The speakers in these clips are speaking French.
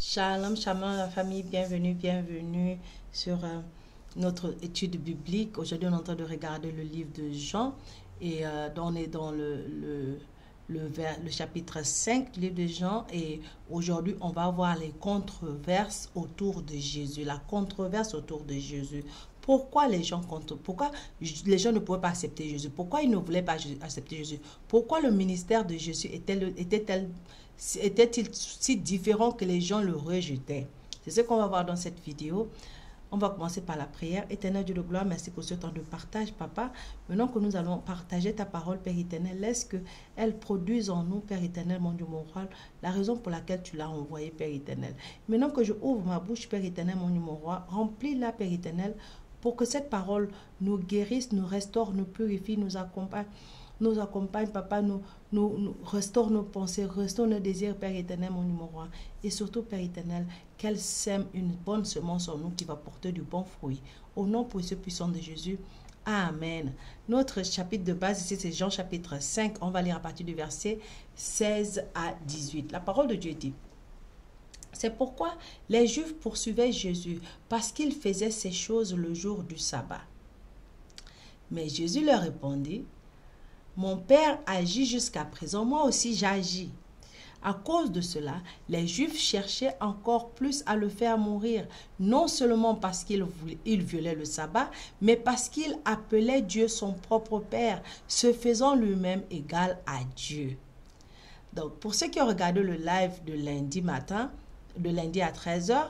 Shalom, shalom la famille, bienvenue sur notre étude biblique. Aujourd'hui, on est en train de regarder le livre de Jean et on est dans le chapitre 5 du livre de Jean et aujourd'hui, on va voir les controverses autour de Jésus, la controverse autour de Jésus. Pourquoi les gens ne pouvaient pas accepter Jésus? Pourquoi ils ne voulaient pas accepter Jésus? Pourquoi le ministère de Jésus était-il si différent que les gens le rejetaient? C'est ce qu'on va voir dans cette vidéo. On va commencer par la prière. Éternel Dieu de gloire, merci pour ce temps de partage, Papa. Maintenant que nous allons partager ta parole, Père éternel, laisse qu'elle produise en nous, Père éternel, mon Dieu, mon roi, la raison pour laquelle tu l'as envoyé, Père éternel. Maintenant que je ouvre ma bouche, Père éternel, mon Dieu, mon roi, remplis-la, Père éternel, pour que cette parole nous guérisse, nous restaure, nous purifie, nous accompagne, Papa, nous restaure nos pensées, restaure nos désirs, Père éternel, mon numéro 1. Et surtout, Père éternel, qu'elle sème une bonne semence en nous qui va porter du bon fruit. Au nom précieux puissant de Jésus, Amen. Notre chapitre de base ici, c'est Jean chapitre 5. On va lire à partir du verset 16 à 18. La parole de Dieu dit: c'est pourquoi les Juifs poursuivaient Jésus, parce qu'il faisait ces choses le jour du sabbat. Mais Jésus leur répondit: mon Père agit jusqu'à présent, moi aussi j'agis. À cause de cela, les Juifs cherchaient encore plus à le faire mourir, non seulement parce qu'il violait le sabbat, mais parce qu'il appelait Dieu son propre Père, se faisant lui-même égal à Dieu. Donc, pour ceux qui ont regardé le live de lundi matin, de lundi à 13h,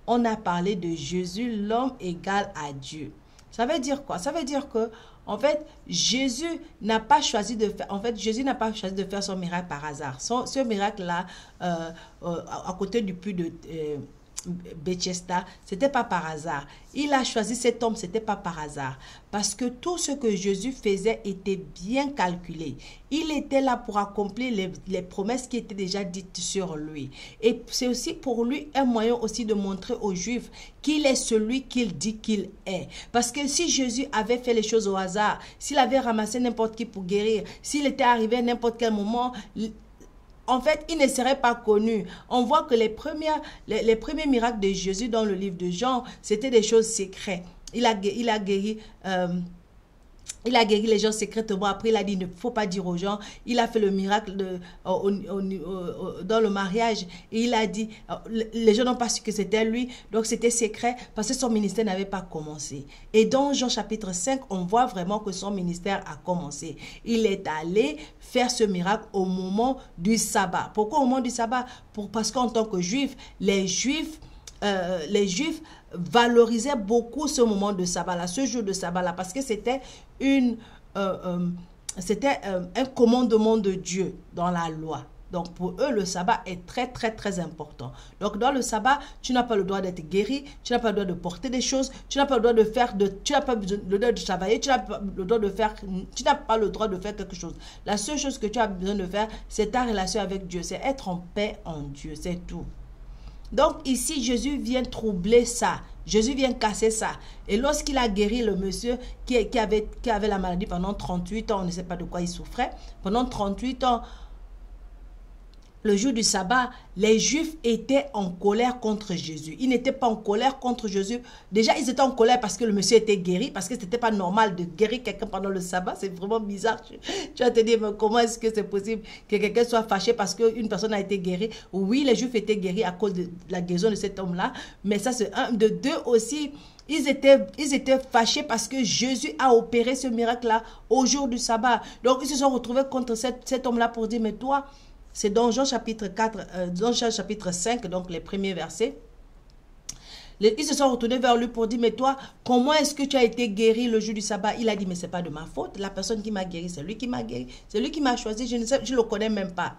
on a parlé de Jésus, l'homme égal à Dieu. Ça veut dire quoi? Ça veut dire que, en fait, Jésus n'a pas choisi de faire son miracle par hasard. Ce miracle-là, à côté du puits de Bethesda, c'était pas par hasard. Il a choisi cet homme, c'était pas par hasard. Parce que tout ce que Jésus faisait était bien calculé. Il était là pour accomplir les promesses qui étaient déjà dites sur lui. Et c'est aussi pour lui un moyen aussi de montrer aux Juifs qu'il est celui qu'il dit qu'il est. Parce que si Jésus avait fait les choses au hasard, s'il avait ramassé n'importe qui pour guérir, s'il était arrivé à n'importe quel moment, en fait, il ne serait pas connu. On voit que les premiers miracles de Jésus dans le livre de Jean, c'était des choses secrètes. Il a guéri les gens secrètement. Après, il a dit, il ne faut pas dire aux gens. Il a fait le miracle dans le mariage. Et il a dit, les gens n'ont pas su que c'était lui. Donc, c'était secret parce que son ministère n'avait pas commencé. Et dans Jean chapitre 5, on voit vraiment que son ministère a commencé. Il est allé faire ce miracle au moment du sabbat. Pourquoi au moment du sabbat? Parce qu'en tant que juifs, les Juifs valorisaient beaucoup ce moment de sabbat-là, ce jour de sabbat-là, parce que c'était un commandement de Dieu dans la loi. Donc pour eux, le sabbat est très important. Donc dans le sabbat, tu n'as pas le droit d'être guéri, tu n'as pas le droit de porter des choses, tu n'as pas le droit de faire, tu n'as pas le droit de travailler, tu n'as pas le droit de faire quelque chose. La seule chose que tu as besoin de faire, c'est ta relation avec Dieu, c'est être en paix en Dieu, c'est tout. Donc ici, Jésus vient troubler ça. Jésus vient casser ça. Et lorsqu'il a guéri le monsieur qui avait la maladie pendant 38 ans, on ne sait pas de quoi il souffrait, pendant 38 ans, le jour du sabbat, les Juifs étaient en colère contre Jésus. Ils n'étaient pas en colère contre Jésus. Déjà, ils étaient en colère parce que le monsieur était guéri, parce que ce n'était pas normal de guérir quelqu'un pendant le sabbat. C'est vraiment bizarre. Tu vas te dire, mais comment est-ce que c'est possible que quelqu'un soit fâché parce qu'une personne a été guérie? Oui, les Juifs étaient guéris à cause de la guérison de cet homme-là. Mais ça, c'est un. De deux aussi, ils étaient fâchés parce que Jésus a opéré ce miracle-là au jour du sabbat. Donc, ils se sont retrouvés contre cet homme-là pour dire, mais toi... C'est dans Jean chapitre 5, donc les premiers versets. Ils se sont retournés vers lui pour dire, mais toi, comment est-ce que tu as été guéri le jour du sabbat? Il a dit, mais ce n'est pas de ma faute. La personne qui m'a guéri, c'est lui qui m'a guéri. C'est lui qui m'a choisi, je ne le connais même pas.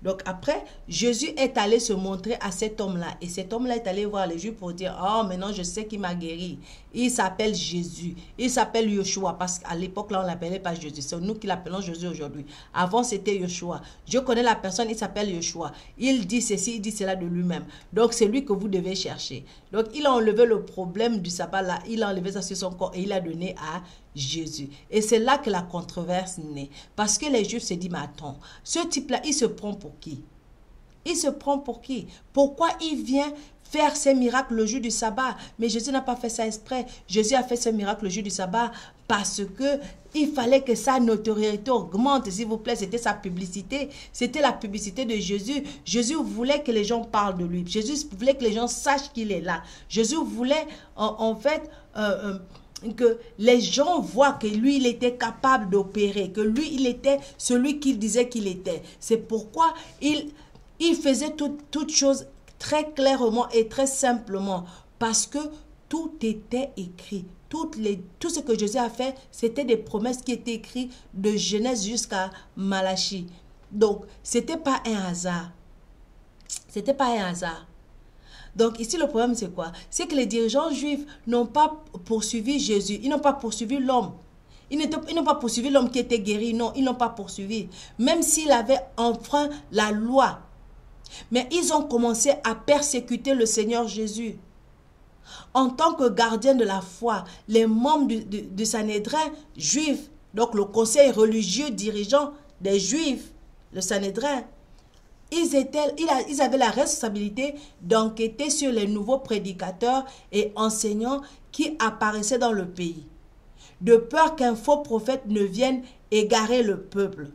Donc après, Jésus est allé se montrer à cet homme-là. Et cet homme-là est allé voir les Juifs pour dire, oh, maintenant je sais qui m'a guéri. Il s'appelle Jésus. Il s'appelle Yeshua. Parce qu'à l'époque, là, on ne l'appelait pas Jésus. C'est nous qui l'appelons Jésus aujourd'hui. Avant, c'était Yeshua. Je connais la personne, il s'appelle Yeshua. Il dit ceci, il dit cela de lui-même. Donc, c'est lui que vous devez chercher. Donc, il a enlevé le problème du sabbat là. Il a enlevé ça sur son corps et il a donné à Jésus. Et c'est là que la controverse naît. Parce que les Juifs se disent, mais attends, ce type-là, il se prend pour qui? Il se prend pour qui? Pourquoi il vient faire ces miracles le jour du sabbat? Mais Jésus n'a pas fait ça exprès. Jésus a fait ce miracle le jour du sabbat parce que il fallait que sa notoriété augmente, s'il vous plaît. C'était sa publicité. C'était la publicité de Jésus. Jésus voulait que les gens parlent de lui. Jésus voulait que les gens sachent qu'il est là. Jésus voulait, en fait, que les gens voient que lui, il était capable d'opérer, que lui, il était celui qu'il disait qu'il était. C'est pourquoi il faisait toutes choses très clairement et très simplement, parce que tout était écrit. Tout ce que Jésus a fait, c'était des promesses qui étaient écrites de Genèse jusqu'à Malachie. Donc, ce n'était pas un hasard. C'était pas un hasard. Donc ici, le problème, c'est quoi? C'est que les dirigeants juifs n'ont pas poursuivi Jésus. Ils n'ont pas poursuivi l'homme. Ils n'ont pas poursuivi l'homme qui était guéri. Non, ils n'ont pas poursuivi. Même s'il avait enfreint la loi. Mais ils ont commencé à persécuter le Seigneur Jésus. En tant que gardien de la foi, les membres du Sanhédrin juif, donc le conseil religieux dirigeant des Juifs, le Sanhédrin, ils avaient la responsabilité d'enquêter sur les nouveaux prédicateurs et enseignants qui apparaissaient dans le pays, de peur qu'un faux prophète ne vienne égarer le peuple.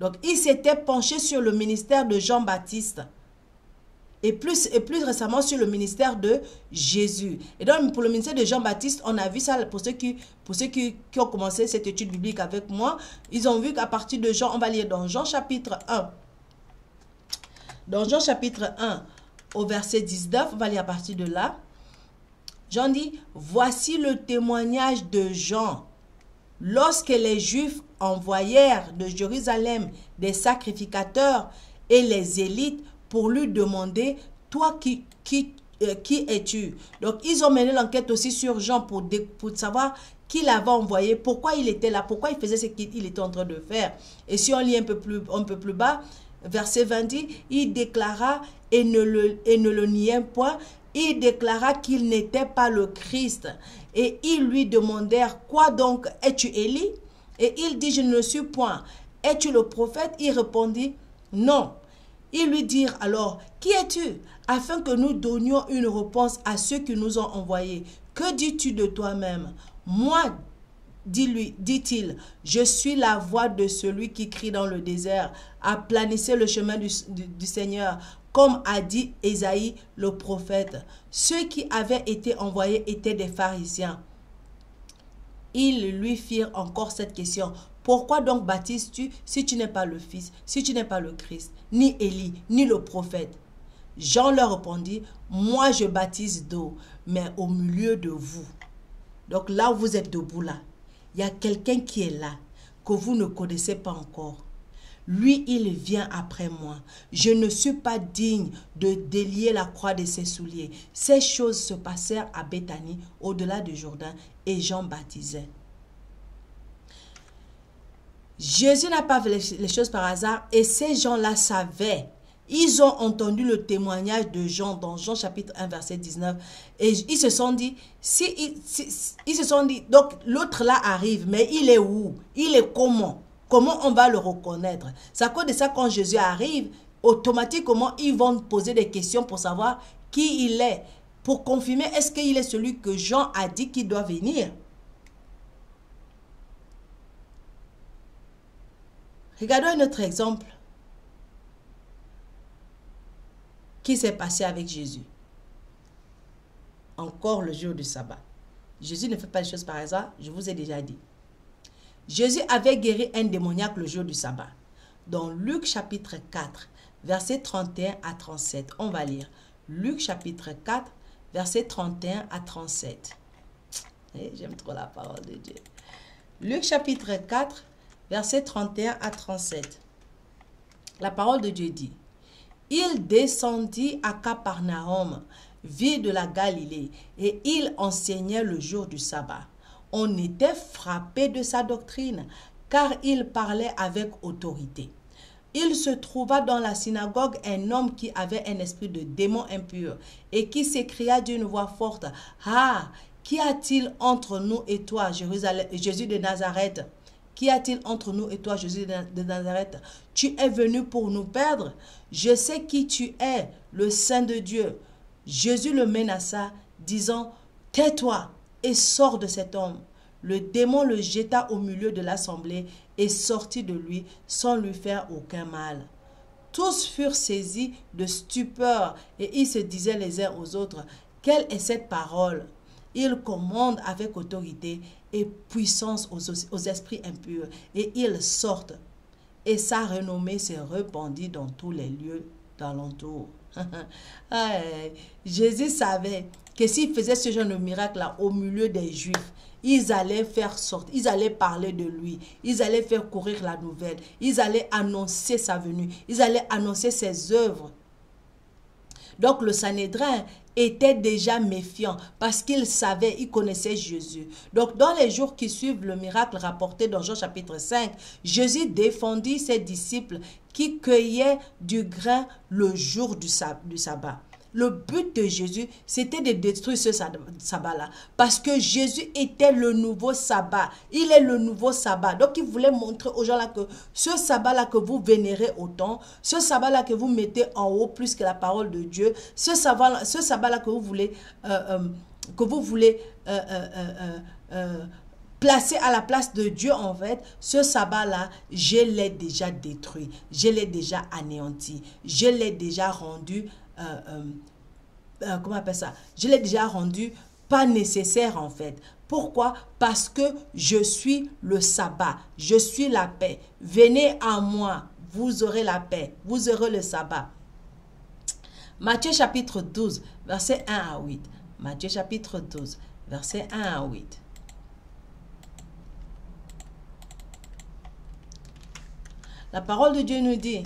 Donc, ils s'étaient penchés sur le ministère de Jean-Baptiste et plus récemment sur le ministère de Jésus. Et donc, pour le ministère de Jean-Baptiste, on a vu ça pour ceux qui ont commencé cette étude biblique avec moi. Ils ont vu qu'à partir de Jean, on va lire dans Jean chapitre 1. Dans Jean chapitre 1, au verset 19, on va lire à partir de là. Jean dit, voici le témoignage de Jean. Lorsque les Juifs envoyèrent de Jérusalem des sacrificateurs et les élites pour lui demander, toi qui es-tu? Donc ils ont mené l'enquête aussi sur Jean pour savoir qui l'avait envoyé, pourquoi il était là, pourquoi il faisait ce qu'il était en train de faire. Et si on lit un peu plus bas, verset 20 dit, il déclara et ne le niait point, il déclara qu'il n'était pas le Christ. Et ils lui demandèrent, quoi donc, es-tu Élie? Et il dit, je ne le suis point. Es-tu le prophète? Il répondit, non. Ils lui dirent alors, qui es-tu? Afin que nous donnions une réponse à ceux qui nous ont envoyés. Que dis-tu de toi-même? Moi, dit-il, je suis la voix de celui qui crie dans le désert, aplanissez le chemin du Seigneur, comme a dit Ésaïe le prophète. Ceux qui avaient été envoyés étaient des pharisiens. Ils lui firent encore cette question. Pourquoi donc baptises-tu si tu n'es pas le Fils, si tu n'es pas le Christ, ni Élie, ni le prophète? Jean leur répondit, moi je baptise d'eau, mais au milieu de vous. Donc là où vous êtes debout là, il y a quelqu'un qui est là, que vous ne connaissez pas encore. Lui, il vient après moi. Je ne suis pas digne de délier la croix de ses souliers. Ces choses se passèrent à Béthanie, au-delà du Jourdain, et Jean baptisait. Jésus n'a pas fait les choses par hasard, et ces gens-là savaient. Ils ont entendu le témoignage de Jean dans Jean chapitre 1 verset 19 et ils se sont dit, donc l'autre là arrive, mais il est où? Il est comment? Comment on va le reconnaître? C'est à cause de ça quand Jésus arrive, automatiquement ils vont poser des questions pour savoir qui il est, pour confirmer est-ce qu'il est celui que Jean a dit qu'il doit venir. Regardons un autre exemple. Qui s'est passé avec Jésus? Encore le jour du sabbat. Jésus ne fait pas les choses par hasard, je vous ai déjà dit. Jésus avait guéri un démoniaque le jour du sabbat. Dans Luc chapitre 4, versets 31 à 37. On va lire. Luc chapitre 4, versets 31 à 37. J'aime trop la parole de Dieu. Luc chapitre 4, versets 31 à 37. La parole de Dieu dit, il descendit à Capernaum, ville de la Galilée, et il enseignait le jour du sabbat. On était frappé de sa doctrine, car il parlait avec autorité. Il se trouva dans la synagogue un homme qui avait un esprit de démon impur, et qui s'écria d'une voix forte, « Ah, qu'y a-t-il entre nous et toi, Jésus de Nazareth ?» Qu'y a-t-il entre nous et toi, Jésus de Nazareth? Tu es venu pour nous perdre? Je sais qui tu es, le Saint de Dieu. Jésus le menaça, disant, tais-toi et sors de cet homme. Le démon le jeta au milieu de l'assemblée et sortit de lui sans lui faire aucun mal. Tous furent saisis de stupeur et ils se disaient les uns aux autres, quelle est cette parole? Il commande avec autorité et puissance aux esprits impurs et ils sortent. Et sa renommée s'est répandue dans tous les lieux d'alentour. Jésus savait que s'il faisait ce genre de miracle-là au milieu des Juifs, ils allaient faire sortir, ils allaient parler de lui, ils allaient faire courir la nouvelle, ils allaient annoncer sa venue, ils allaient annoncer ses œuvres. Donc le Sanhédrin était déjà méfiant parce qu'il savait, il connaissait Jésus. Donc dans les jours qui suivent le miracle rapporté dans Jean chapitre 5, Jésus défendit ses disciples qui cueillaient du grain le jour du sabbat. Le but de Jésus, c'était de détruire ce sabbat-là. Parce que Jésus était le nouveau sabbat. Il est le nouveau sabbat. Donc, il voulait montrer aux gens-là que ce sabbat-là que vous vénérez autant, ce sabbat-là que vous mettez en haut plus que la parole de Dieu, ce sabbat-là que vous voulez, placer à la place de Dieu, en fait, ce sabbat-là, je l'ai déjà détruit. Je l'ai déjà anéanti. Je l'ai déjà rendu... comment on appelle ça? Je l'ai déjà rendu pas nécessaire en fait. Pourquoi? Parce que je suis le sabbat, je suis la paix. Venez à moi, vous aurez la paix, vous aurez le sabbat. Matthieu chapitre 12, verset 1 à 8. Matthieu chapitre 12, verset 1 à 8. La parole de Dieu nous dit,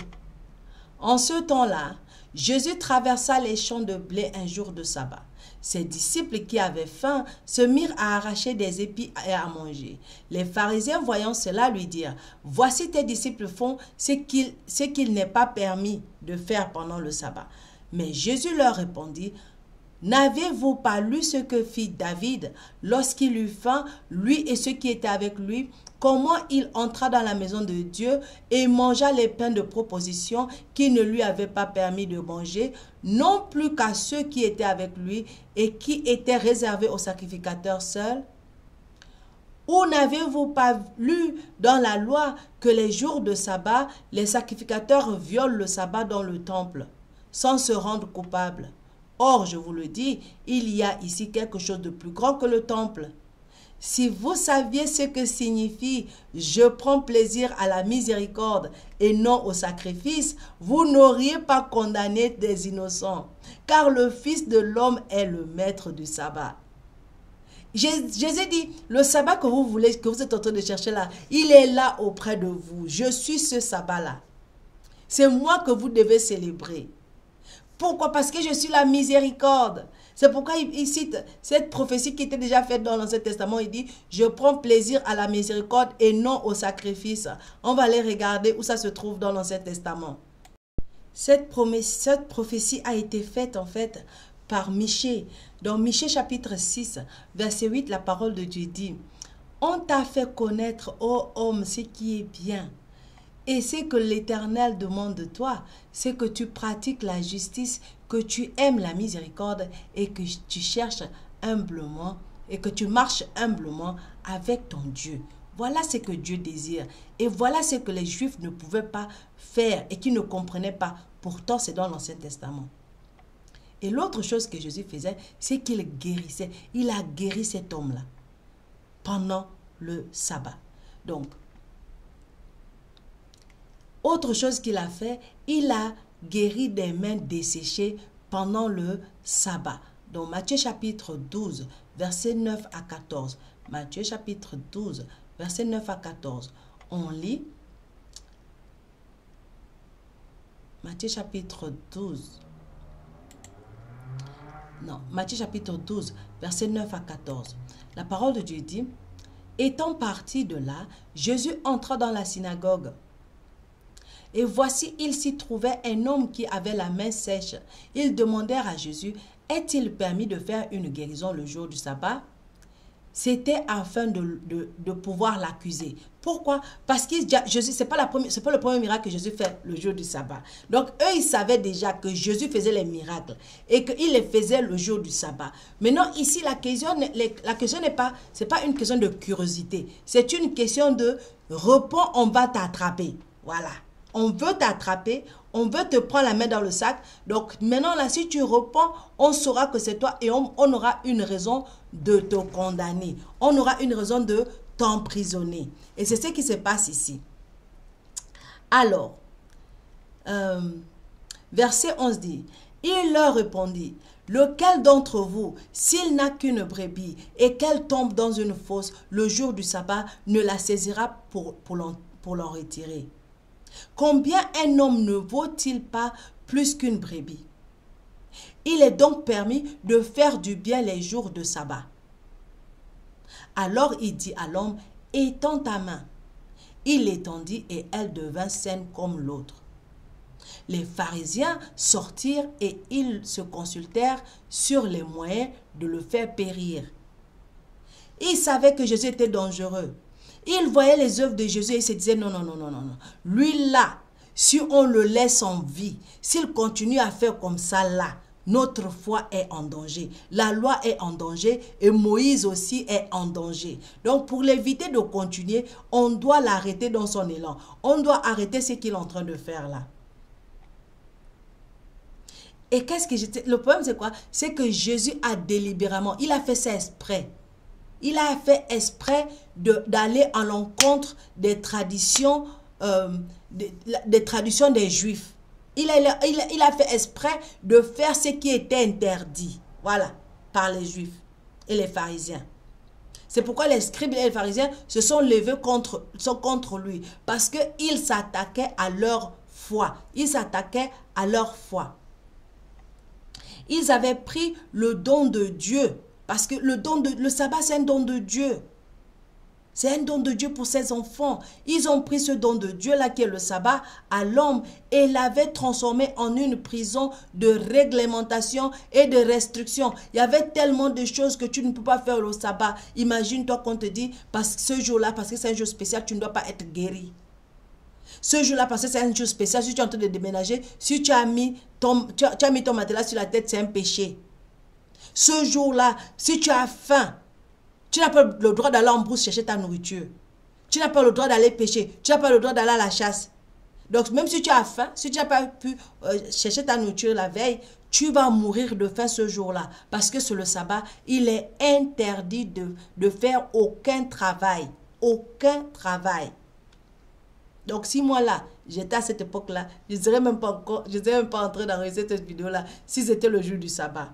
en ce temps-là, Jésus traversa les champs de blé un jour de sabbat. Ses disciples qui avaient faim se mirent à arracher des épis et à manger. Les pharisiens voyant cela lui dirent, « Voici tes disciples font ce qu'il n'est pas permis de faire pendant le sabbat. » Mais Jésus leur répondit, « N'avez-vous pas lu ce que fit David lorsqu'il eut faim, lui et ceux qui étaient avec lui, comment il entra dans la maison de Dieu et mangea les pains de proposition qui ne lui avaient pas permis de manger, non plus qu'à ceux qui étaient avec lui et qui étaient réservés aux sacrificateurs seuls? Ou n'avez-vous pas lu dans la loi que les jours de sabbat, les sacrificateurs violent le sabbat dans le temple, sans se rendre coupables? Or, je vous le dis, il y a ici quelque chose de plus grand que le temple. Si vous saviez ce que signifie « je prends plaisir à la miséricorde et non au sacrifice », vous n'auriez pas condamné des innocents, car le Fils de l'homme est le maître du sabbat. Jésus dit, le sabbat que vous êtes en train de chercher là, il est là auprès de vous. Je suis ce sabbat-là. C'est moi que vous devez célébrer. Pourquoi? Parce que je suis la miséricorde. C'est pourquoi il cite cette prophétie qui était déjà faite dans l'Ancien Testament. Il dit, je prends plaisir à la miséricorde et non au sacrifice. On va aller regarder où ça se trouve dans l'Ancien Testament. Cette prophétie a été faite en fait par Michée. Dans Michée chapitre 6, verset 8, la parole de Dieu dit, « On t'a fait connaître, ô homme, ce qui est bien. Et ce que l'Éternel demande de toi, c'est que tu pratiques la justice, que tu aimes la miséricorde et que tu cherches humblement et que tu marches humblement avec ton Dieu. » Voilà ce que Dieu désire. Et voilà ce que les Juifs ne pouvaient pas faire et qui ne comprenaient pas. Pourtant, c'est dans l'Ancien Testament. Et l'autre chose que Jésus faisait, c'est qu'il guérissait. Il a guéri cet homme-là pendant le sabbat. Donc, autre chose qu'il a fait, il a guéri des mains desséchées pendant le sabbat. Dans Matthieu chapitre 12, versets 9 à 14. Matthieu chapitre 12, versets 9 à 14. On lit Matthieu chapitre 12. Non, Matthieu chapitre 12, versets 9 à 14. La parole de Dieu dit, « Étant parti de là, Jésus entra dans la synagogue. Et voici, il s'y trouvait un homme qui avait la main sèche. Ils demandèrent à Jésus, « Est-il permis de faire une guérison le jour du sabbat ?» c'était afin de pouvoir l'accuser. Pourquoi? Parce que Jésus, c'est pas le premier miracle que Jésus fait le jour du sabbat. Donc, eux, ils savaient déjà que Jésus faisait les miracles et qu'il les faisait le jour du sabbat. Maintenant, ici, la question n'est pas, c'est pas une question de curiosité. C'est une question de réponds, on va t'attraper. Voilà. On veut t'attraper, on veut te prendre la main dans le sac. Donc maintenant, là, si tu réponds, on saura que c'est toi et on aura une raison de te condamner. On aura une raison de t'emprisonner. Et c'est ce qui se passe ici. Alors, verset 11 dit, « Il leur répondit, « Lequel d'entre vous, s'il n'a qu'une brebis et qu'elle tombe dans une fosse le jour du sabbat, ne la saisira pour l'en retirer? Combien un homme ne vaut-il pas plus qu'une brebis? Il est donc permis de faire du bien les jours de sabbat. » Alors il dit à l'homme, « Étends ta main. » Il l'étendit et elle devint saine comme l'autre. Les pharisiens sortirent et ils se consultèrent sur les moyens de le faire périr. Ils savaient que Jésus était dangereux. Ils voyaient les œuvres de Jésus et ils se disaient, non. Lui là, si on le laisse en vie, s'il continue à faire comme ça là, notre foi est en danger. La loi est en danger et Moïse aussi est en danger. Donc pour l'éviter de continuer, on doit l'arrêter dans son élan. On doit arrêter ce qu'il est en train de faire là. Et le problème c'est quoi? C'est que Jésus a délibérément, il a fait ça exprès. Il a fait exprès d'aller à l'encontre des traditions, des Juifs. Il a fait exprès de faire ce qui était interdit, voilà, par les Juifs et les pharisiens. C'est pourquoi les scribes et les pharisiens se sont levés contre lui, parce qu'ils s'attaquaient à leur foi. Ils s'attaquaient à leur foi. Ils avaient pris le don de Dieu. Parce que le sabbat, c'est un don de Dieu. C'est un don de Dieu pour ses enfants. Ils ont pris ce don de Dieu-là, qui est le sabbat, à l'homme et l'avaient transformé en une prison de réglementation et de restriction. Il y avait tellement de choses que tu ne peux pas faire au sabbat. Imagine-toi qu'on te dit, parce que ce jour-là, parce que c'est un jour spécial, tu ne dois pas être guéri. Ce jour-là, parce que c'est un jour spécial, si tu es en train de déménager, si tu as mis ton matelas sur la tête, c'est un péché. Ce jour-là, si tu as faim, tu n'as pas le droit d'aller en brousse chercher ta nourriture. Tu n'as pas le droit d'aller pêcher. Tu n'as pas le droit d'aller à la chasse. Donc, même si tu as faim, si tu n'as pas pu chercher ta nourriture la veille, tu vas mourir de faim ce jour-là. Parce que sur le sabbat, il est interdit de faire aucun travail. Aucun travail. Donc, si moi là, j'étais à cette époque-là, je ne serais même pas en train d'enregistrer cette vidéo-là si c'était le jour du sabbat.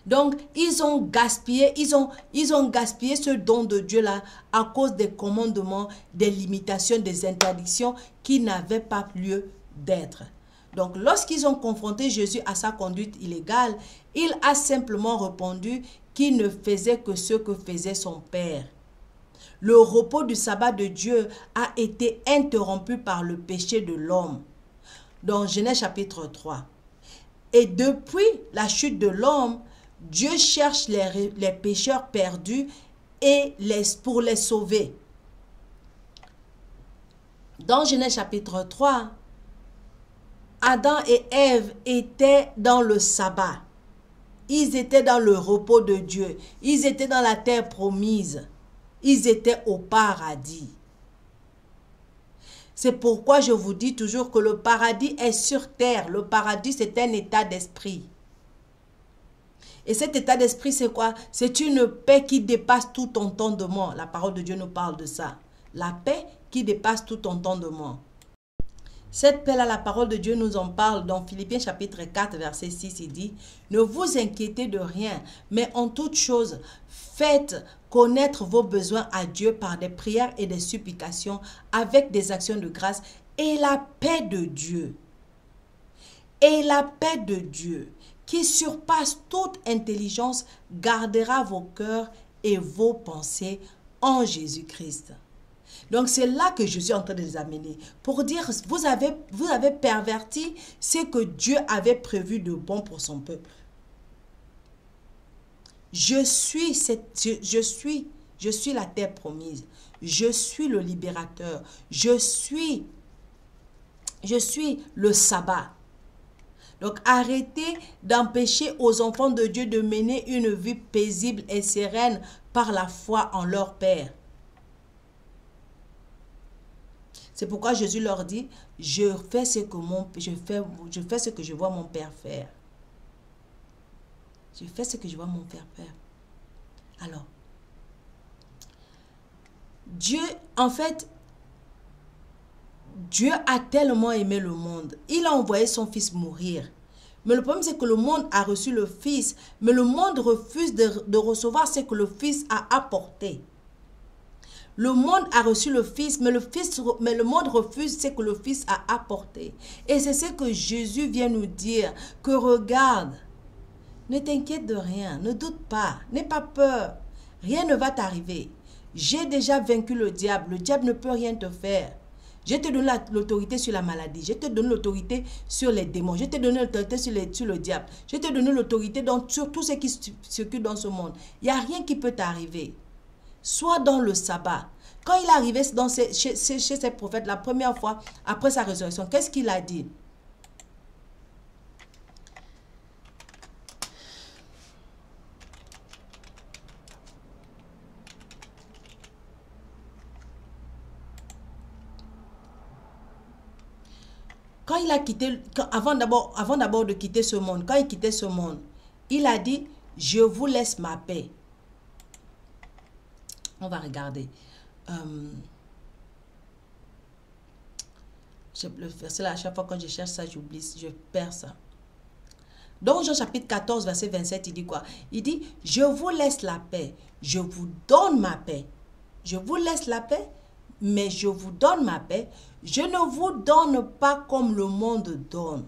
Donc, ils ont gaspillé ce don de Dieu-là à cause des commandements, des limitations, des interdictions qui n'avaient pas lieu d'être. Donc, lorsqu'ils ont confronté Jésus à sa conduite illégale, il a simplement répondu qu'il ne faisait que ce que faisait son Père. Le repos du sabbat de Dieu a été interrompu par le péché de l'homme. Dans Genèse chapitre 3. Et depuis la chute de l'homme, Dieu cherche les pécheurs perdus et pour les sauver. Dans Genèse chapitre 3, Adam et Ève étaient dans le sabbat. Ils étaient dans le repos de Dieu. Ils étaient dans la terre promise. Ils étaient au paradis. C'est pourquoi je vous dis toujours que le paradis est sur terre. Le paradis, c'est un état d'esprit. Et cet état d'esprit, c'est quoi? C'est une paix qui dépasse tout entendement. La parole de Dieu nous parle de ça. La paix qui dépasse tout entendement. Cette paix-là, la parole de Dieu nous en parle dans Philippiens chapitre 4, verset 6. Il dit, « Ne vous inquiétez de rien, mais en toute chose, faites connaître vos besoins à Dieu par des prières et des supplications avec des actions de grâce et la paix de Dieu. Et la paix de Dieu, qui surpasse toute intelligence, gardera vos cœurs et vos pensées en Jésus-Christ. » Donc c'est là que je suis en train de les amener. Pour dire, vous avez perverti ce que Dieu avait prévu de bon pour son peuple. Je suis la terre promise. Je suis le libérateur. Je suis le sabbat. Donc, arrêtez d'empêcher aux enfants de Dieu de mener une vie paisible et sereine par la foi en leur Père. C'est pourquoi Jésus leur dit, je fais ce que je vois mon Père faire. Je fais ce que je vois mon Père faire. Alors, Dieu a tellement aimé le monde. Il a envoyé son Fils mourir. Mais le problème, c'est que le monde a reçu le Fils. Mais le monde refuse de recevoir ce que le Fils a apporté. Le monde a reçu le Fils, mais le monde refuse ce que le Fils a apporté. Et c'est ce que Jésus vient nous dire. Que regarde, ne t'inquiète de rien, ne doute pas, n'aie pas peur. Rien ne va t'arriver. J'ai déjà vaincu le diable. Le diable ne peut rien te faire. Je te donne l'autorité sur la maladie. Je te donne l'autorité sur les démons. Je te donne l'autorité sur le diable. Je te donne l'autorité sur tout ce qui circule dans ce monde. Il n'y a rien qui peut t'arriver. Sois dans le sabbat. Quand il est arrivé chez ces prophètes la première fois après sa résurrection, qu'est-ce qu'il a dit? Quand il a quitté, avant d'abord de quitter ce monde, quand il quittait ce monde, il a dit, je vous laisse ma paix. On va regarder. Le verset là, à chaque fois quand je cherche ça, j'oublie, je perds ça. Donc, Jean chapitre 14, verset 27, il dit quoi? Il dit, je vous laisse la paix, je vous donne ma paix. Je vous laisse la paix, mais je vous donne ma paix. Je ne vous donne pas comme le monde donne.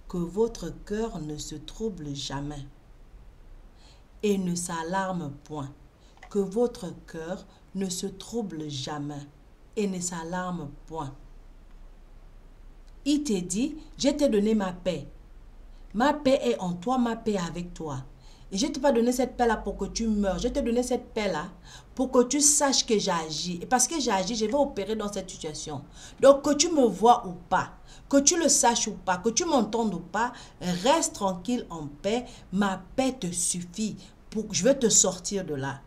Que votre cœur ne se trouble jamais et ne s'alarme point. Que votre cœur ne se trouble jamais et ne s'alarme point. Il te dit, je t'ai donné ma paix. Ma paix est en toi, ma paix est avec toi. Et je ne t'ai pas donné cette paix-là pour que tu meurs. Je t'ai donné cette paix-là pour que tu saches que j'agis. Et parce que j'agis, je vais opérer dans cette situation. Donc, que tu me vois ou pas, que tu le saches ou pas, que tu m'entendes ou pas, reste tranquille en paix. Ma paix te suffit. Je vais te sortir de là.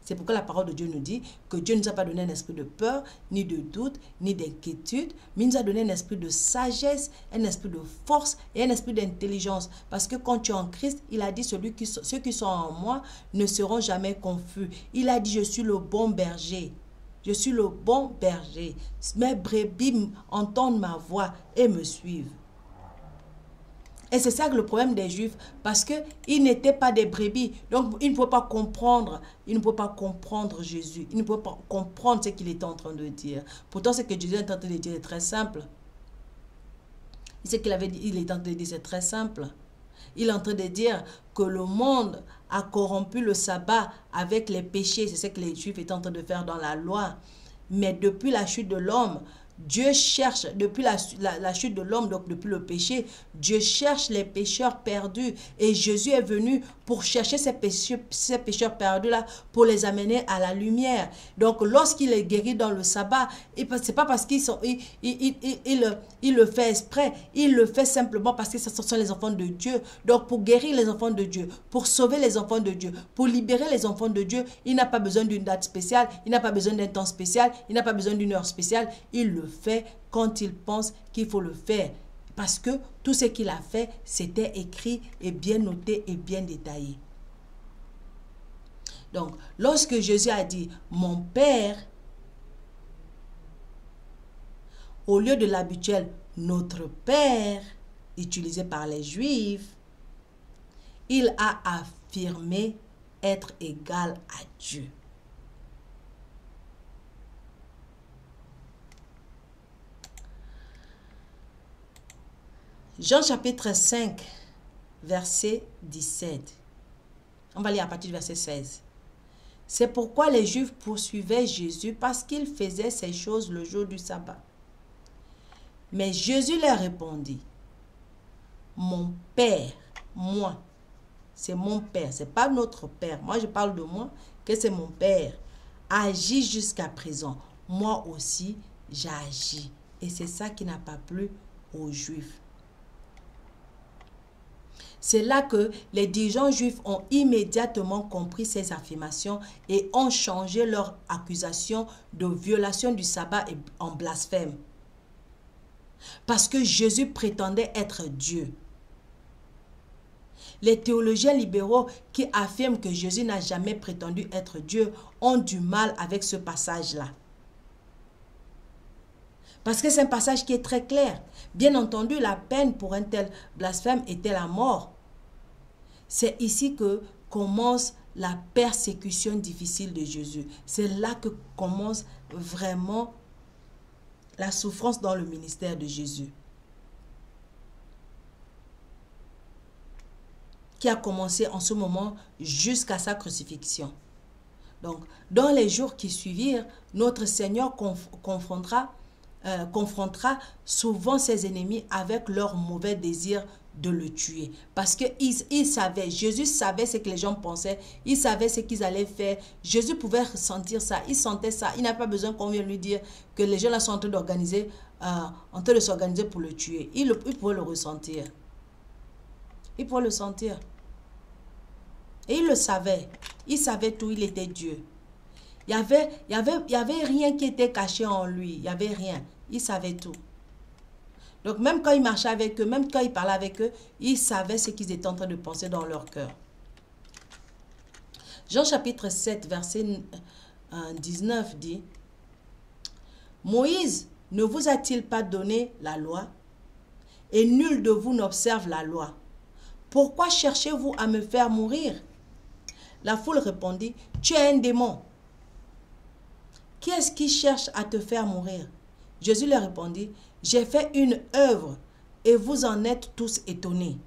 C'est pourquoi la parole de Dieu nous dit que Dieu ne nous a pas donné un esprit de peur, ni de doute, ni d'inquiétude, mais il nous a donné un esprit de sagesse, un esprit de force et un esprit d'intelligence. Parce que quand tu es en Christ, il a dit, ceux qui sont en moi ne seront jamais confus. Il a dit, je suis le bon berger. Je suis le bon berger. Mes brebis entendent ma voix et me suivent. Et c'est ça le problème des Juifs, parce qu'ils n'étaient pas des brebis. Donc, ils ne pouvaient pas comprendre. Ils ne pouvaient pas comprendre Jésus. Ils ne pouvaient pas comprendre ce qu'il était en train de dire. Pourtant, ce que Jésus est en train de dire est très simple. Ce qu'il avait dit, il est en train de dire, c'est très simple. Il est en train de dire que le monde a corrompu le sabbat avec les péchés. C'est ce que les Juifs étaient en train de faire dans la loi. Mais depuis la chute de l'homme, Dieu cherche, depuis la chute de l'homme, donc depuis le péché, Dieu cherche les pécheurs perdus. Et Jésus est venu pour chercher ces pécheurs perdus-là, pour les amener à la lumière. Donc, lorsqu'il est guéri dans le sabbat, ce n'est pas parce qu'il le fait exprès, il le fait simplement parce que ce sont les enfants de Dieu. Donc, pour guérir les enfants de Dieu, pour sauver les enfants de Dieu, pour libérer les enfants de Dieu, il n'a pas besoin d'une date spéciale, il n'a pas besoin d'un temps spécial, il n'a pas besoin d'une heure spéciale, il le fait quand il pense qu'il faut le faire. Parce que tout ce qu'il a fait, c'était écrit et bien noté et bien détaillé. Donc, lorsque Jésus a dit « Mon Père », au lieu de l'habituel « Notre Père », utilisé par les Juifs, il a affirmé être égal à Dieu. Jean chapitre 5, verset 17. On va lire à partir du verset 16. C'est pourquoi les Juifs poursuivaient Jésus parce qu'il faisait ces choses le jour du sabbat. Mais Jésus leur répondit, « Mon Père, moi, c'est mon Père, c'est pas notre Père. Moi, je parle de moi, que c'est mon Père. Agit jusqu'à présent. Moi aussi, j'agis. Et c'est ça qui n'a pas plu aux Juifs. C'est là que les dirigeants juifs ont immédiatement compris ces affirmations et ont changé leur accusation de violation du sabbat en blasphème. Parce que Jésus prétendait être Dieu. Les théologiens libéraux qui affirment que Jésus n'a jamais prétendu être Dieu ont du mal avec ce passage-là. Parce que c'est un passage qui est très clair. Bien entendu, la peine pour un tel blasphème était la mort. C'est ici que commence la persécution difficile de Jésus. C'est là que commence vraiment la souffrance dans le ministère de Jésus. Qui a commencé en ce moment jusqu'à sa crucifixion. Donc, dans les jours qui suivirent, notre Seigneur confrontera souvent ses ennemis avec leur mauvais désir de le tuer. Parce que il savait, Jésus savait ce que les gens pensaient, il savait ce qu'ils allaient faire. Jésus pouvait ressentir ça, il sentait ça. Il n'a pas besoin qu'on vienne lui dire que les gens là sont en train de s'organiser pour le tuer. Il pouvait le ressentir. Il pouvait le sentir. Et il le savait. Il savait tout, il était Dieu. Il y avait rien qui était caché en lui. Il n'y avait rien. Il savait tout. Donc même quand il marchait avec eux, même quand il parlait avec eux, il savait ce qu'ils étaient en train de penser dans leur cœur. Jean chapitre 7, verset 19 dit, « Moïse ne vous a-t-il pas donné la loi? Et nul de vous n'observe la loi. Pourquoi cherchez-vous à me faire mourir? » La foule répondit, « Tu es un démon. Qui est-ce qui cherche à te faire mourir? » Jésus leur répondit, « J'ai fait une œuvre et vous en êtes tous étonnés.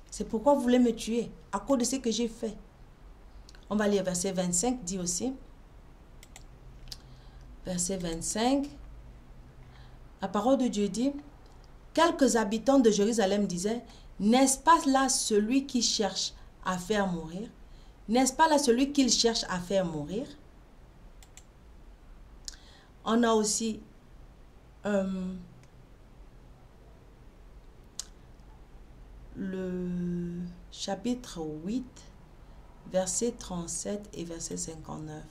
C'est pourquoi vous voulez me tuer à cause de ce que j'ai fait. » On va lire verset 25, dit aussi. Verset 25. La parole de Dieu dit, « Quelques habitants de Jérusalem disaient, « N'est-ce pas là celui qui cherche à faire mourir? N'est-ce pas là celui qu'il cherche à faire mourir? » On a aussi le chapitre 8, verset 37 et verset 59.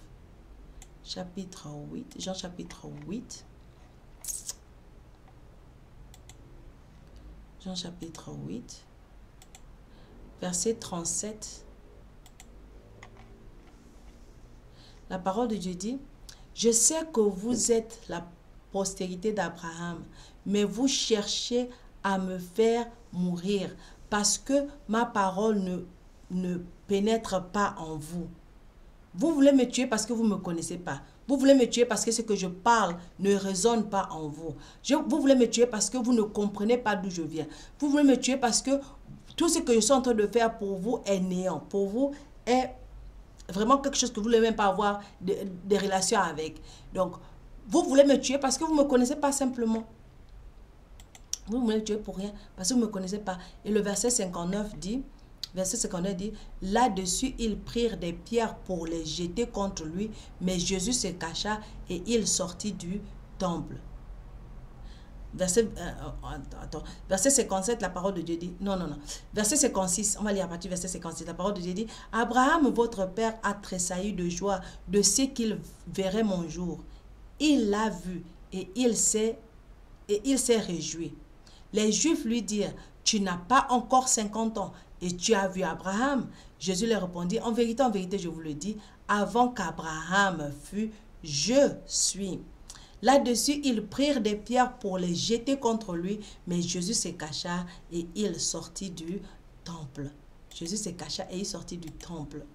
Chapitre 8, Jean chapitre 8. Jean chapitre 8, verset 37. La parole de Dieu dit, « Je sais que vous êtes la postérité d'Abraham, mais vous cherchez à me faire mourir parce que ma parole ne pénètre pas en vous. Vous voulez me tuer parce que vous ne me connaissez pas. Vous voulez me tuer parce que ce que je parle ne résonne pas en vous. Vous voulez me tuer parce que vous ne comprenez pas d'où je viens. Vous voulez me tuer parce que tout ce que je suis en train de faire pour vous est néant. Pour vous est vraiment quelque chose que vous ne voulez même pas avoir des relations avec. Donc, vous voulez me tuer parce que vous ne me connaissez pas simplement. Vous voulez me tuer pour rien parce que vous ne me connaissez pas. Et le verset 59 dit, là-dessus, ils prirent des pierres pour les jeter contre lui, mais Jésus se cacha et il sortit du temple. Verset 57, la parole de Dieu dit, non. Verset 56, on va lire à partir du verset 56, la parole de Dieu dit, Abraham, votre père, a tressailli de joie de ce qu'il verrait mon jour. Il l'a vu et il s'est réjoui. Les Juifs lui dirent, tu n'as pas encore 50 ans et tu as vu Abraham. Jésus leur répondit, en vérité, je vous le dis, avant qu'Abraham fût, je suis. Là-dessus, ils prirent des pierres pour les jeter contre lui, mais Jésus se cacha et il sortit du temple. Jésus se cacha et il sortit du temple.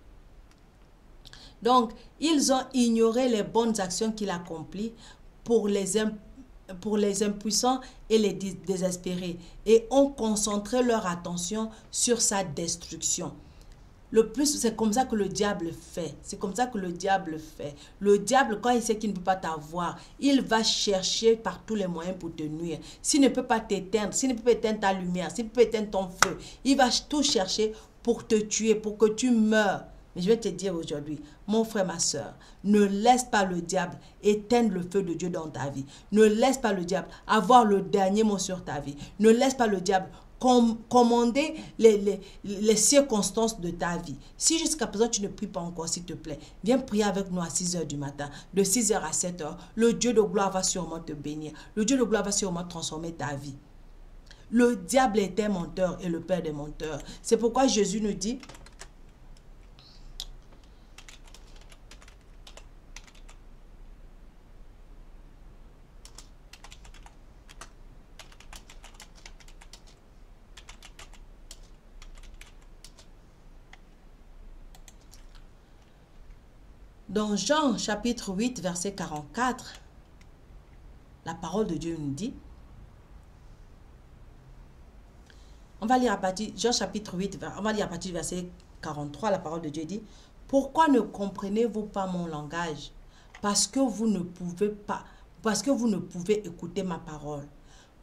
Donc, ils ont ignoré les bonnes actions qu'il accomplit pour les impuissants et les désespérés et ont concentré leur attention sur sa destruction. Le plus, c'est comme ça que le diable fait. C'est comme ça que le diable fait. Le diable, quand il sait qu'il ne peut pas t'avoir, il va chercher par tous les moyens pour te nuire. S'il ne peut pas t'éteindre, s'il ne peut pas éteindre ta lumière, s'il ne peut pas éteindre ton feu, il va tout chercher pour te tuer, pour que tu meurs. Mais je vais te dire aujourd'hui, mon frère, ma soeur, ne laisse pas le diable éteindre le feu de Dieu dans ta vie. Ne laisse pas le diable avoir le dernier mot sur ta vie. Ne laisse pas le diable commander les circonstances de ta vie. Si jusqu'à présent tu ne pries pas encore, s'il te plaît, viens prier avec nous à 6 h du matin, de 6 h à 7 h. Le Dieu de gloire va sûrement te bénir. Le Dieu de gloire va sûrement transformer ta vie. Le diable est un menteur et le père des menteurs. C'est pourquoi Jésus nous dit, dans Jean chapitre 8, verset 44, la parole de Dieu nous dit, on va lire à partir, Jean chapitre 8, on va lire à partir du verset 43, la parole de Dieu dit, « Pourquoi ne comprenez-vous pas mon langage? Parce que vous ne pouvez écouter ma parole.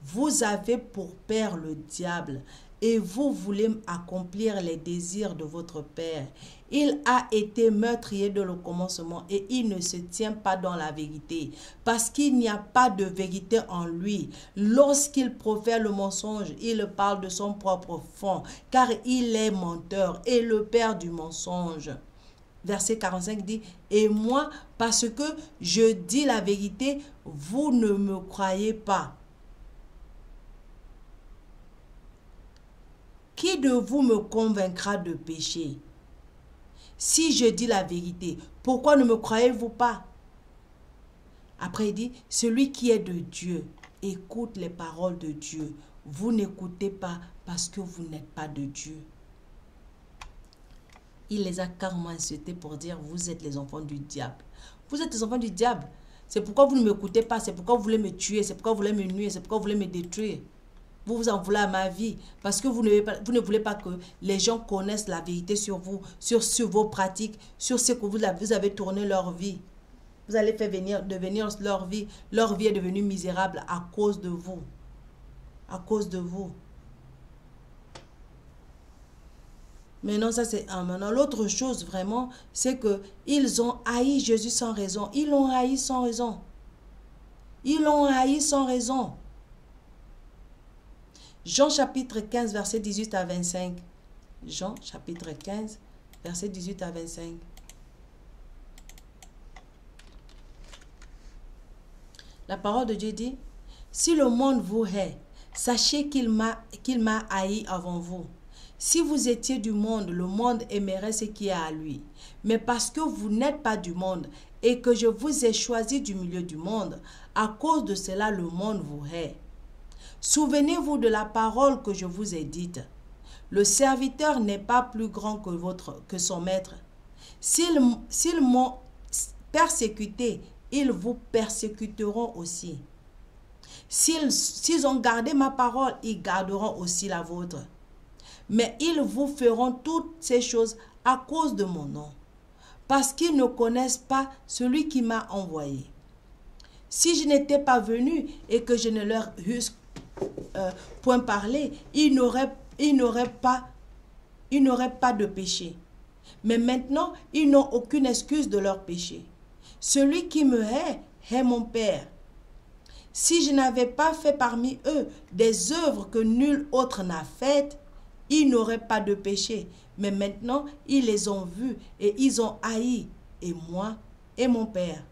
Vous avez pour père le diable, et vous voulez accomplir les désirs de votre père. Il a été meurtrier dès le commencement et il ne se tient pas dans la vérité, parce qu'il n'y a pas de vérité en lui. Lorsqu'il profère le mensonge, il parle de son propre fond, car il est menteur et le père du mensonge. » Verset 45 dit, « Et moi, parce que je dis la vérité, vous ne me croyez pas. Qui de vous me convaincra de péché? Si je dis la vérité, pourquoi ne me croyez-vous pas? » Après il dit, « Celui qui est de Dieu, écoute les paroles de Dieu. Vous n'écoutez pas parce que vous n'êtes pas de Dieu. » Il les a carrément insultés pour dire, vous êtes les enfants du diable. Vous êtes les enfants du diable. C'est pourquoi vous ne m'écoutez pas, c'est pourquoi vous voulez me tuer, c'est pourquoi vous voulez me nuire, c'est pourquoi vous voulez me détruire. Vous vous en voulez à ma vie parce que vous ne voulez pas que les gens connaissent la vérité sur vous, sur vos pratiques, sur ce que vous avez tourné leur vie. Vous allez faire devenir leur vie. Leur vie est devenue misérable à cause de vous. À cause de vous. Maintenant, ça c'est un. Maintenant, l'autre chose vraiment, c'est que ils ont haï Jésus sans raison. Ils l'ont haï sans raison. Ils l'ont haï sans raison. Jean chapitre 15, verset 18 à 25. Jean chapitre 15, verset 18 à 25. La parole de Dieu dit, « Si le monde vous hait, sachez qu'il m'a haï avant vous. Si vous étiez du monde, le monde aimerait ce qui est à lui. Mais parce que vous n'êtes pas du monde et que je vous ai choisi du milieu du monde, à cause de cela, le monde vous hait. Souvenez-vous de la parole que je vous ai dite. Le serviteur n'est pas plus grand que son maître. S'ils m'ont persécuté, ils vous persécuteront aussi. S'ils ont gardé ma parole, ils garderont aussi la vôtre. Mais ils vous feront toutes ces choses à cause de mon nom, parce qu'ils ne connaissent pas celui qui m'a envoyé. Si je n'étais pas venu et que je ne leur eusse point parlé, ils n'auraient pas de péché. Mais maintenant, ils n'ont aucune excuse de leur péché. Celui qui me hait mon Père. Si je n'avais pas fait parmi eux des œuvres que nul autre n'a faites, ils n'auraient pas de péché. Mais maintenant, ils les ont vus et ils ont haï, et moi et mon Père.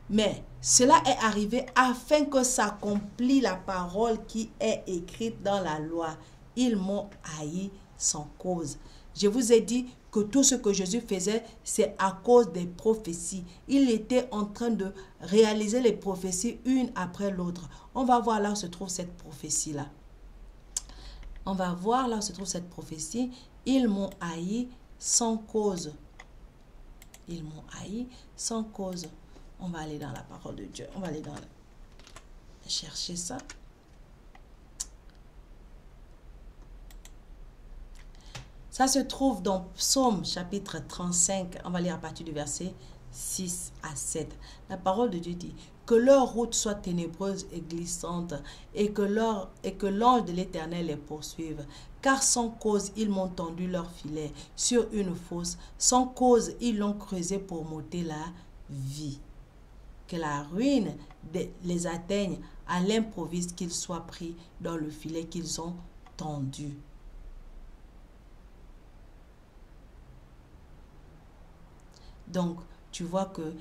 Mais cela est arrivé afin que s'accomplisse la parole qui est écrite dans la loi. Ils m'ont haï sans cause. Je vous ai dit que tout ce que Jésus faisait, c'est à cause des prophéties. Il était en train de réaliser les prophéties une après l'autre. On va voir là où se trouve cette prophétie-là. On va voir là où se trouve cette prophétie. Ils m'ont haï sans cause. Ils m'ont haï sans cause. On va aller dans la parole de Dieu. On va aller chercher ça. Ça se trouve dans Psaume chapitre 35. On va lire à partir du verset 6 à 7. La parole de Dieu dit, « que leur route soit ténébreuse et glissante, et que l'ange de l'Éternel les poursuive. Car sans cause, ils m'ont tendu leur filet sur une fosse. Sans cause, ils l'ont creusé pour m'ôter la vie. Que la ruine les atteigne à l'improviste, qu'ils soient pris dans le filet qu'ils ont tendu. Donc, tu vois que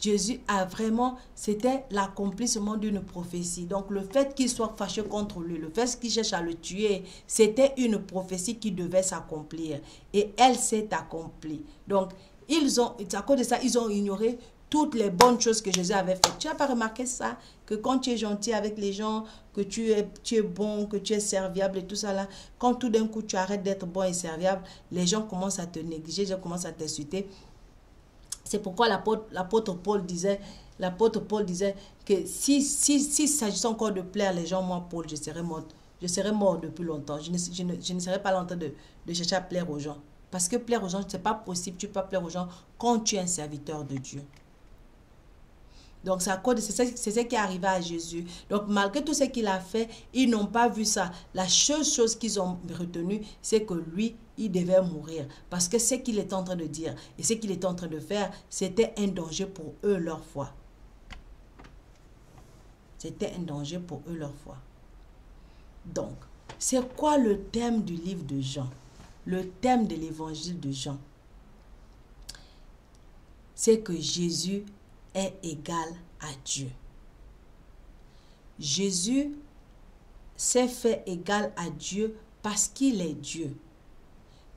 Jésus a vraiment, c'était l'accomplissement d'une prophétie. Donc, le fait qu'il soit fâché contre lui, le fait qu'il cherche à le tuer, c'était une prophétie qui devait s'accomplir. Et elle s'est accomplie. Donc, à cause de ça, ils ont ignoré toutes les bonnes choses que Jésus avait faites. Tu n'as pas remarqué ça? Que quand tu es gentil avec les gens, que tu es bon, que tu es serviable et tout ça là, quand tout d'un coup tu arrêtes d'être bon et serviable, les gens commencent à te négliger, les gens commencent à t'insulter. C'est pourquoi l'apôtre Paul disait que si s'agissait encore de plaire les gens, moi Paul, je serais mort depuis longtemps. Je ne serais pas là en train de chercher à plaire aux gens. Parce que plaire aux gens, ce n'est pas possible. Tu peux pas plaire aux gens quand tu es un serviteur de Dieu. Donc, c'est ce qui est arrivé à Jésus. Donc, malgré tout ce qu'il a fait, ils n'ont pas vu ça. La seule chose qu'ils ont retenue, c'est que lui, il devait mourir. Parce que ce qu'il est en train de dire et ce qu'il est en train de faire, c'était un danger pour eux, leur foi. C'était un danger pour eux, leur foi. Donc, c'est quoi le thème du livre de Jean? Le thème de l'évangile de Jean, c'est que Jésus est égal à Dieu. Jésus s'est fait égal à Dieu parce qu'il est Dieu.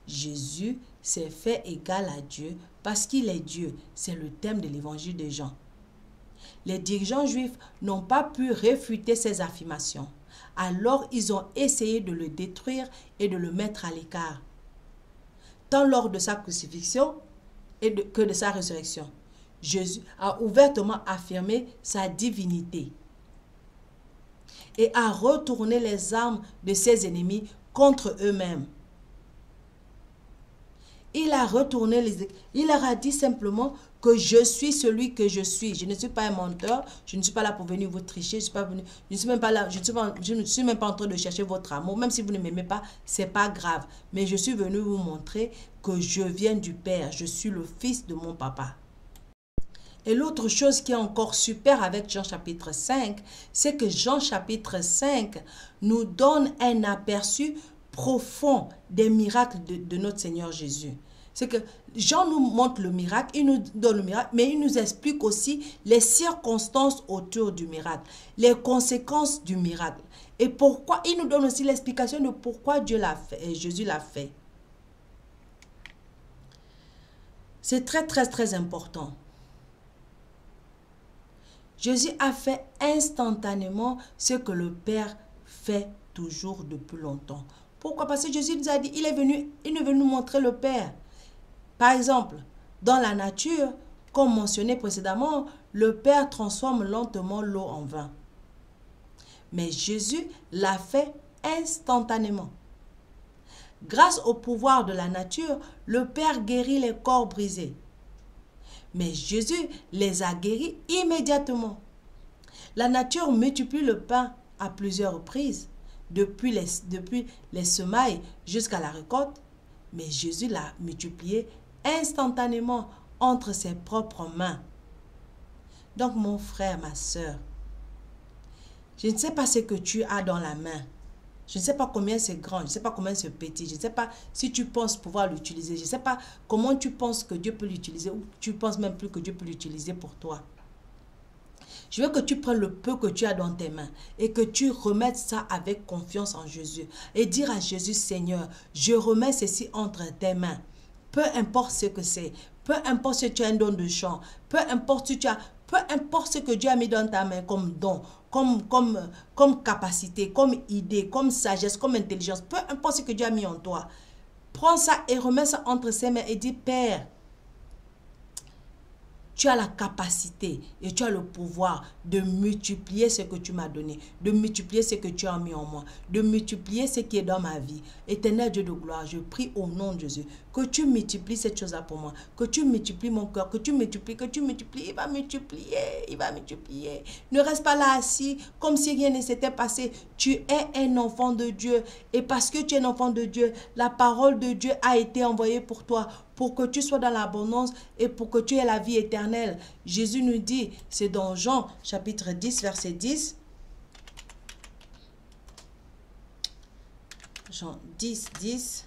Jésus s'est fait égal à Dieu parce qu'il est Dieu. C'est le thème de l'évangile de Jean. Les dirigeants juifs n'ont pas pu réfuter ces affirmations. Alors ils ont essayé de le détruire et de le mettre à l'écart, tant lors de sa crucifixion que de sa résurrection. Jésus a ouvertement affirmé sa divinité et a retourné les armes de ses ennemis contre eux-mêmes. Il leur a dit simplement que je suis celui que je suis. Je ne suis pas un menteur, je ne suis pas là pour venir vous tricher, je ne suis même pas là, je ne suis même pas en train de chercher votre amour. Même si vous ne m'aimez pas, c'est pas grave. Mais je suis venu vous montrer que je viens du Père, je suis le fils de mon papa. Et l'autre chose qui est encore super avec Jean chapitre 5, c'est que Jean chapitre 5 nous donne un aperçu profond des miracles de notre Seigneur Jésus. C'est que Jean nous montre le miracle, il nous donne le miracle, mais il nous explique aussi les circonstances autour du miracle, les conséquences du miracle. Et pourquoi, il nous donne aussi l'explication de pourquoi Dieu l'a fait et Jésus l'a fait. C'est très, très, très important. Jésus a fait instantanément ce que le Père fait toujours depuis longtemps. Pourquoi? Parce que Jésus nous a dit, il est venu nous montrer le Père. Par exemple, dans la nature, comme mentionné précédemment, le Père transforme lentement l'eau en vin. Mais Jésus l'a fait instantanément. Grâce au pouvoir de la nature, le Père guérit les corps brisés. Mais Jésus les a guéris immédiatement. La nature multiplie le pain à plusieurs reprises, depuis les semailles jusqu'à la récolte, mais Jésus l'a multiplié instantanément entre ses propres mains. Donc mon frère, ma soeur, je ne sais pas ce que tu as dans la main. Je ne sais pas combien c'est grand, je ne sais pas combien c'est petit, je ne sais pas si tu penses pouvoir l'utiliser, je ne sais pas comment tu penses que Dieu peut l'utiliser ou tu penses même plus que Dieu peut l'utiliser pour toi. Je veux que tu prennes le peu que tu as dans tes mains et que tu remettes ça avec confiance en Jésus et dire à Jésus, Seigneur, je remets ceci entre tes mains. Peu importe ce que c'est, peu importe si tu as un don de chant, peu importe ce que Dieu a mis dans ta main comme don, comme capacité, comme idée, comme sagesse, comme intelligence, peu importe ce que Dieu a mis en toi. Prends ça et remets ça entre ses mains et dis, Père, tu as la capacité et tu as le pouvoir de multiplier ce que tu m'as donné, de multiplier ce que tu as mis en moi, de multiplier ce qui est dans ma vie. Éternel Dieu de gloire, je prie au nom de Jésus que tu multiplies cette chose-là pour moi, que tu multiplies mon cœur, que tu multiplies, il va multiplier, il va multiplier. Ne reste pas là assis comme si rien ne s'était passé. Tu es un enfant de Dieu et parce que tu es un enfant de Dieu, la parole de Dieu a été envoyée pour toi, pour que tu sois dans l'abondance et pour que tu aies la vie éternelle. Jésus nous dit, c'est dans Jean chapitre 10, verset 10. Jean 10, 10.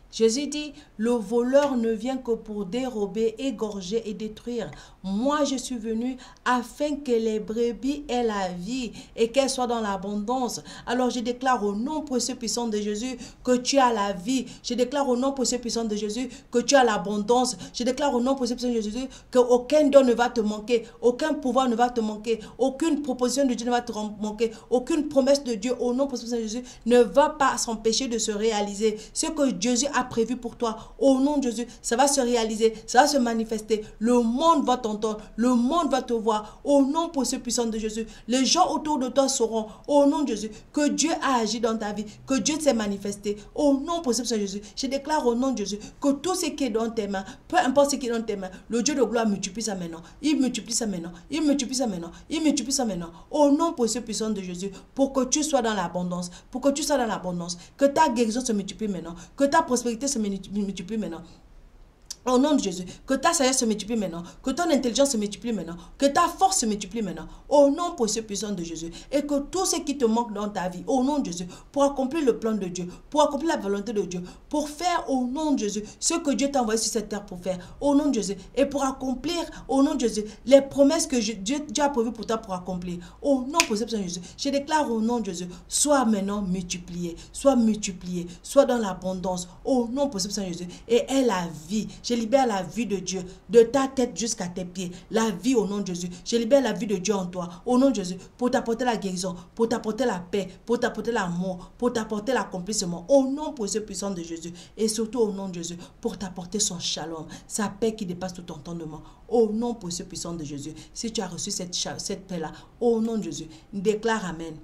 Jésus dit, le voleur ne vient que pour dérober, égorger et détruire. Moi, je suis venu afin que les brebis aient la vie et qu'elles soient dans l'abondance. Alors, je déclare au nom précieux puissant de Jésus que tu as la vie. Je déclare au nom précieux puissant de Jésus que tu as l'abondance. Je déclare au nom précieux puissant de Jésus qu'aucun don ne va te manquer, aucun pouvoir ne va te manquer, aucune proposition de Dieu ne va te manquer, aucune promesse de Dieu au nom précieux puissant de Jésus ne va pas s'empêcher de se réaliser. Ce que Jésus a prévu pour toi, au nom de Jésus, ça va se réaliser, ça va se manifester. Le monde va t'entendre, le monde va te voir, au nom précieux puissant de Jésus. Les gens autour de toi sauront, au nom de Jésus, que Dieu a agi dans ta vie, que Dieu s'est manifesté, au nom précieux puissant de Jésus. Je déclare au nom de Jésus que tout ce qui est dans tes mains, peu importe ce qui est dans tes mains, le Dieu de gloire multiplie ça maintenant, il multiplie ça maintenant, il multiplie ça maintenant, il multiplie ça maintenant, au nom précieux puissant de Jésus, pour que tu sois dans l'abondance, pour que tu sois dans l'abondance, que ta guérison se multiplie maintenant, que ta prospérité se multiplie maintenant. Au nom de Jésus, que ta sagesse se multiplie maintenant, que ton intelligence se multiplie maintenant, que ta force se multiplie maintenant, au nom précieux puissant de Jésus, et que tout ce qui te manque dans ta vie, au nom de Jésus, pour accomplir le plan de Dieu, pour accomplir la volonté de Dieu, pour faire au nom de Jésus ce que Dieu t'a envoyé sur cette terre pour faire, au nom de Jésus, et pour accomplir au nom de Jésus les promesses que Dieu a prévues pour toi pour accomplir, au nom précieux puissant de Jésus, je déclare au nom de Jésus, sois maintenant multiplié, sois dans l'abondance, au nom précieux puissant de Jésus, et aie la vie. Je libère la vie de Dieu, de ta tête jusqu'à tes pieds. La vie au nom de Jésus. Je libère la vie de Dieu en toi, au nom de Jésus, pour t'apporter la guérison, pour t'apporter la paix, pour t'apporter l'amour, pour t'apporter l'accomplissement, au nom précieux puissant de Jésus. Et surtout au nom de Jésus, pour t'apporter son shalom, sa paix qui dépasse tout entendement, au nom précieux puissant de Jésus. Si tu as reçu cette paix-là, au nom de Jésus, déclare Amen.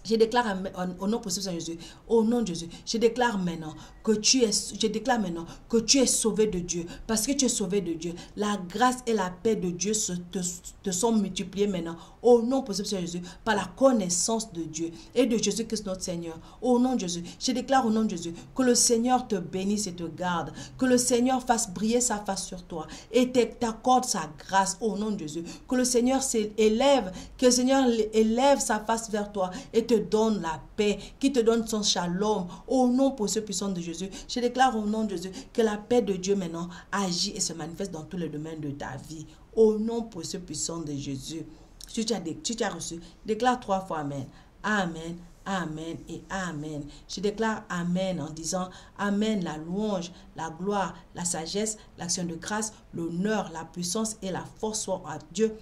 Je déclare au nom de Jésus, au nom de Jésus, je déclare maintenant que tu es sauvé de Dieu, parce que tu es sauvé de Dieu. La grâce et la paix de Dieu te sont multipliées maintenant, au nom de Jésus, par la connaissance de Dieu et de Jésus-Christ notre Seigneur. Au nom de Jésus, je déclare au nom de Jésus que le Seigneur te bénisse et te garde, que le Seigneur fasse briller sa face sur toi et t'accorde sa grâce au nom de Jésus, que le Seigneur élève sa face vers toi et te donne la paix, qui te donne son shalom, au nom précieux puissant de Jésus. Je déclare au nom de Jésus que la paix de Dieu maintenant agit et se manifeste dans tous les domaines de ta vie, au nom précieux puissant de Jésus. Si tu as reçu, déclare 3 fois Amen. Amen, Amen et Amen. Je déclare Amen en disant Amen, la louange, la gloire, la sagesse, l'action de grâce, l'honneur, la puissance et la force soient à Dieu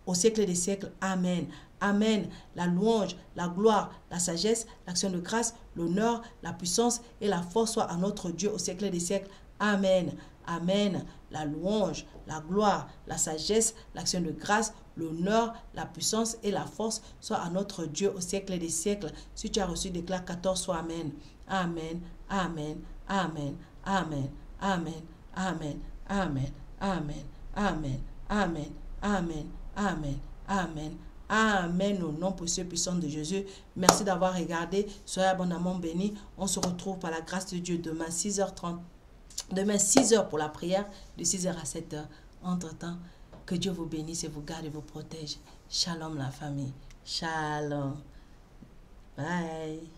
au siècle des siècles. Amen. Amen. La louange, la gloire, la sagesse, l'action de grâce, l'honneur, la puissance et la force soient à notre Dieu au siècle des siècles. Amen. Amen. La louange, la gloire, la sagesse, l'action de grâce, l'honneur, la puissance et la force soient à notre Dieu au siècle des siècles. Si tu as reçu, déclare 14 fois Amen. Amen. Amen. Amen. Amen. Amen. Amen. Amen. Amen. Amen. Amen. Amen. Amen. Amen. Amen au nom précieux puissant de Jésus. Merci d'avoir regardé. Soyez abondamment bénis. On se retrouve par la grâce de Dieu demain 6h30. Demain 6h pour la prière, de 6h à 7h. Entre-temps, que Dieu vous bénisse et vous garde et vous protège. Shalom la famille. Shalom. Bye.